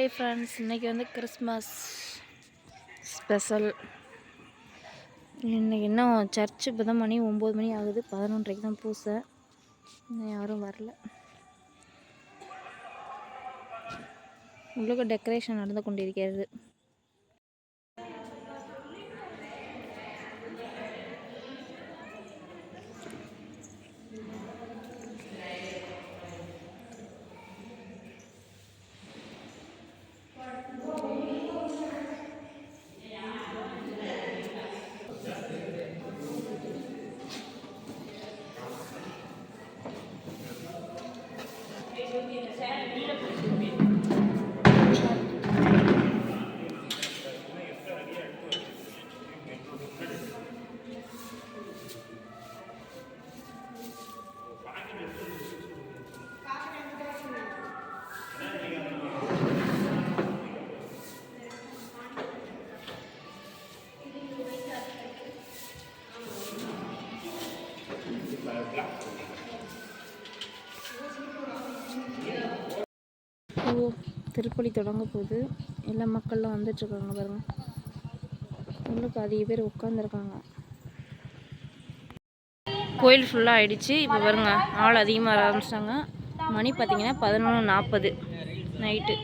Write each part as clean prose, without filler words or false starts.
Hi friends, இன்றைக்கி வந்து Christmas special. இன்றைக்கி இன்னும் சர்ச்சு இப்போ தான் மணி 9 மணி ஆகுது. 11:30 தான் பூசை. இன்னும் யாரும் வரல. உங்களுக்கு டெக்கரேஷன் நடந்து கொண்டிருக்கிறது. திருப்பலி தொடங்க போகுது. எல்லா மக்கள்லாம் வந்துட்டுருக்காங்க பாருங்கள். உள்ளுக்கு அதிக பேர் உட்காந்துருக்காங்க. கோயில் ஃபுல்லாக ஆகிடுச்சு. இப்போ பாருங்க, ஆள் அதிகமாக வர ஆரம்பிச்சிட்டாங்க. மணி பார்த்தீங்கன்னா 11:40 நைட்டு.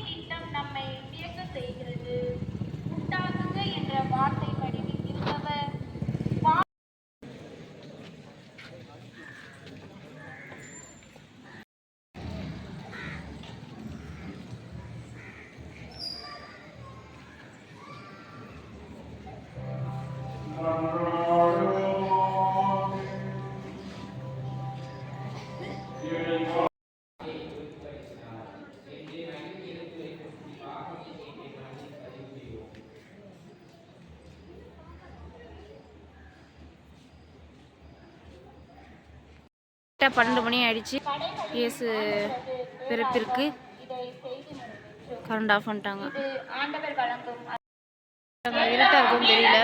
கரெக்டாக 12 மணி ஆயிடுச்சு. இயேசு பிறப்பிற்கு கரண்ட் ஆஃப் பண்ணிட்டாங்க. இருட்டாக இருக்கும் தெரியல.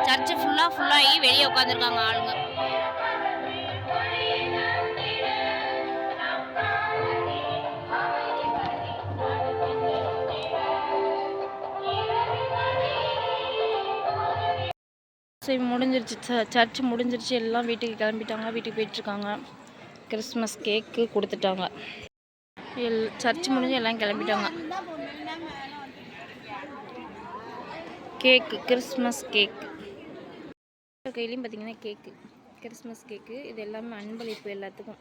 சர்ச்சு ஃபுல்லாகி வெளியே உட்காந்துருக்காங்க ஆளுங்க. முடிஞ்சிருச்சு, சர்ச் முடிஞ்சிருச்சு. எல்லாம் வீட்டுக்கு கிளம்பிட்டாங்க. வீட்டுக்கு போயிட்டுருக்காங்க. கிறிஸ்மஸ் கேக்கு கொடுத்துட்டாங்க. சர்ச் முடிஞ்சு எல்லாம் கிளம்பிட்டாங்க. கேக்கு, கிறிஸ்மஸ் கேக்கு கையிலையும் பார்த்தீங்கன்னா கேக்கு, கிறிஸ்மஸ் கேக்கு. இது எல்லாமே அன்பளிப்பு எல்லாத்துக்கும்.